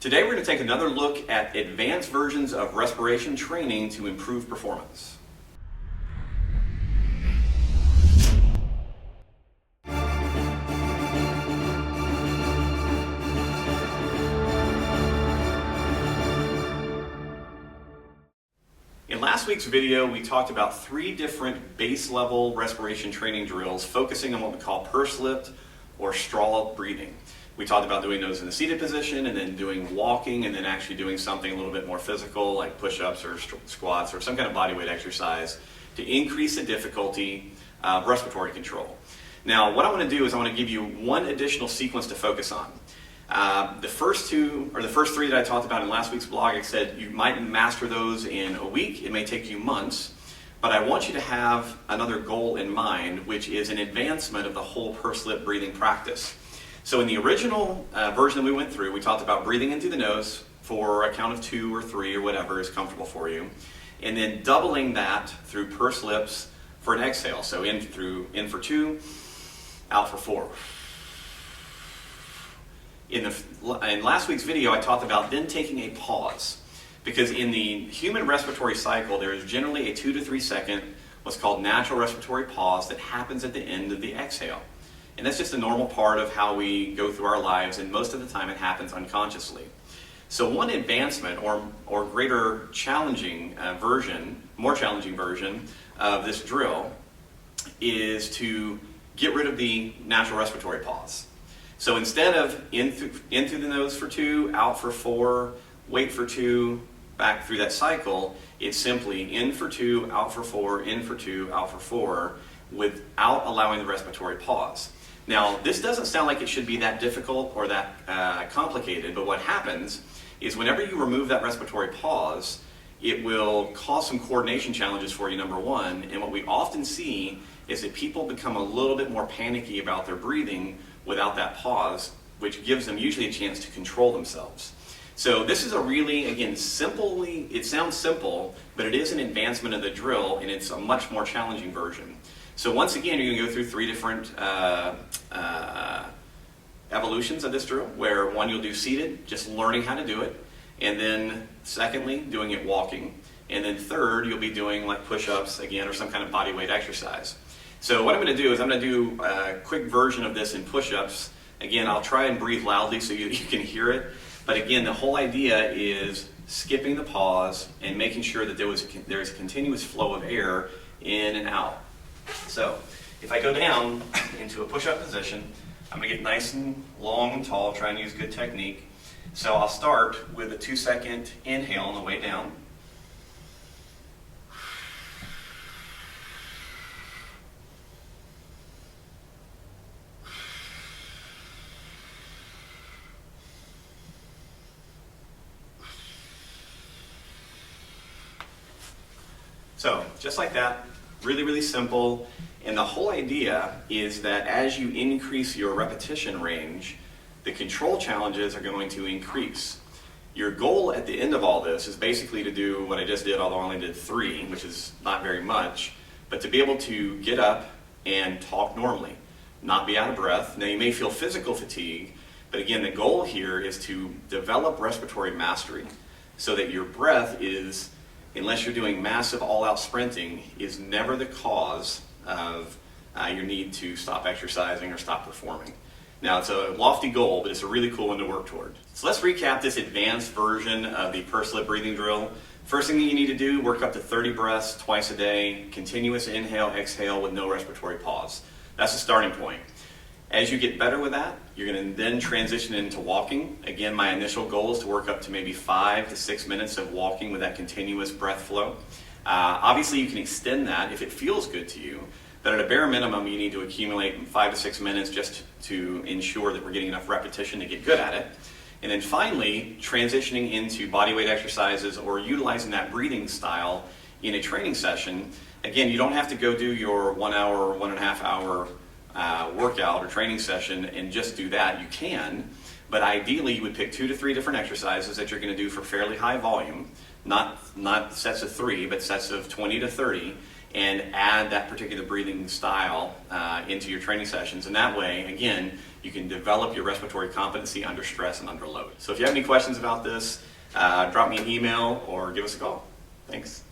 Today we're going to take another look at advanced versions of respiration training to improve performance. In last week's video, we talked about 3 different base level respiration training drills focusing on what we call pursed-lipped or straw breathing. We talked about doing those in the seated position and then doing walking and then actually doing something a little bit more physical like push-ups or squats or some kind of body weight exercise to increase the difficulty of respiratory control. Now what I want to do is I want to give you one additional sequence to focus on. The first 3 that I talked about in last week's blog, I said you might master those in a week. It may take you months, but I want you to have another goal in mind, which is an advancement of the whole pursed-lip breathing practice. So in the original version that we went through, we talked about breathing in through the nose for a count of 2 or 3 or whatever is comfortable for you, and then doubling that through pursed lips for an exhale. So in for 2, out for 4. In last week's video, I talked about then taking a pause, because in the human respiratory cycle, there is generally a 2 to 3 second what's called natural respiratory pause that happens at the end of the exhale. And that's just a normal part of how we go through our lives, and most of the time it happens unconsciously. So one advancement or greater challenging more challenging version of this drill is to get rid of the natural respiratory pause. So instead of in through the nose for 2, out for 4, wait for 2, back through that cycle, it's simply in for 2, out for 4, in for 2, out for 4, without allowing the respiratory pause. Now, this doesn't sound like it should be that difficult or that complicated, but what happens is whenever you remove that respiratory pause, it will cause some coordination challenges for you, number one, and what we often see is that people become a little bit more panicky about their breathing without that pause, which gives them usually a chance to control themselves. So this is a really, again, it sounds simple, but it is an advancement of the drill, and it's a much more challenging version. So once again, you're going to go through 3 different evolutions of this drill, where one you'll do seated, just learning how to do it, and then secondly, doing it walking, and then third, you'll be doing like push-ups again or some kind of body weight exercise. So what I'm going to do is I'm going to do a quick version of this in push-ups. Again, I'll try and breathe loudly so you can hear it, but again, the whole idea is skipping the pause and making sure that there's a continuous flow of air in and out. So if I go down into a push-up position, I'm going to get nice and long and tall, try and use good technique. So I'll start with a 2-second inhale on the way down. So just like that. Really, really simple, and the whole idea is that as you increase your repetition range, the control challenges are going to increase. Your goal at the end of all this is basically to do what I just did, although I only did 3, which is not very much, but to be able to get up and talk normally, not be out of breath. Now you may feel physical fatigue, but again, the goal here is to develop respiratory mastery so that your breath is, unless you're doing massive all-out sprinting, is never the cause of your need to stop exercising or stop performing. Now, it's a lofty goal, but it's a really cool one to work toward. So let's recap this advanced version of the pursed-lip breathing drill. First thing that you need to do, work up to 30 breaths twice a day, continuous inhale, exhale with no respiratory pause. That's the starting point. As you get better with that, you're going to then transition into walking. Again, my initial goal is to work up to maybe 5 to 6 minutes of walking with that continuous breath flow. Obviously, you can extend that if it feels good to you, but at a bare minimum, you need to accumulate 5 to 6 minutes just to ensure that we're getting enough repetition to get good at it. And then finally, transitioning into body weight exercises or utilizing that breathing style in a training session. Again, you don't have to go do your 1 hour or 1.5 hour workout or training session and just do that. You can, but ideally you would pick 2 to 3 different exercises that you're going to do for fairly high volume, not sets of 3, but sets of 20 to 30, and add that particular breathing style into your training sessions. And that way, again, you can develop your respiratory competency under stress and under load. So if you have any questions about this, drop me an email or give us a call. Thanks.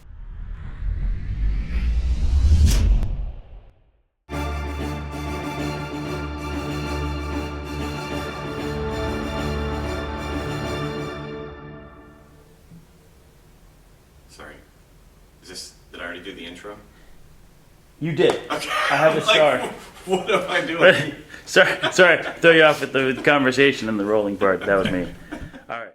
Sorry. Did I already do the intro? You did. Okay. I have a star. What am I doing? Sorry, throw you off with the conversation and the rolling part. That was me. All right.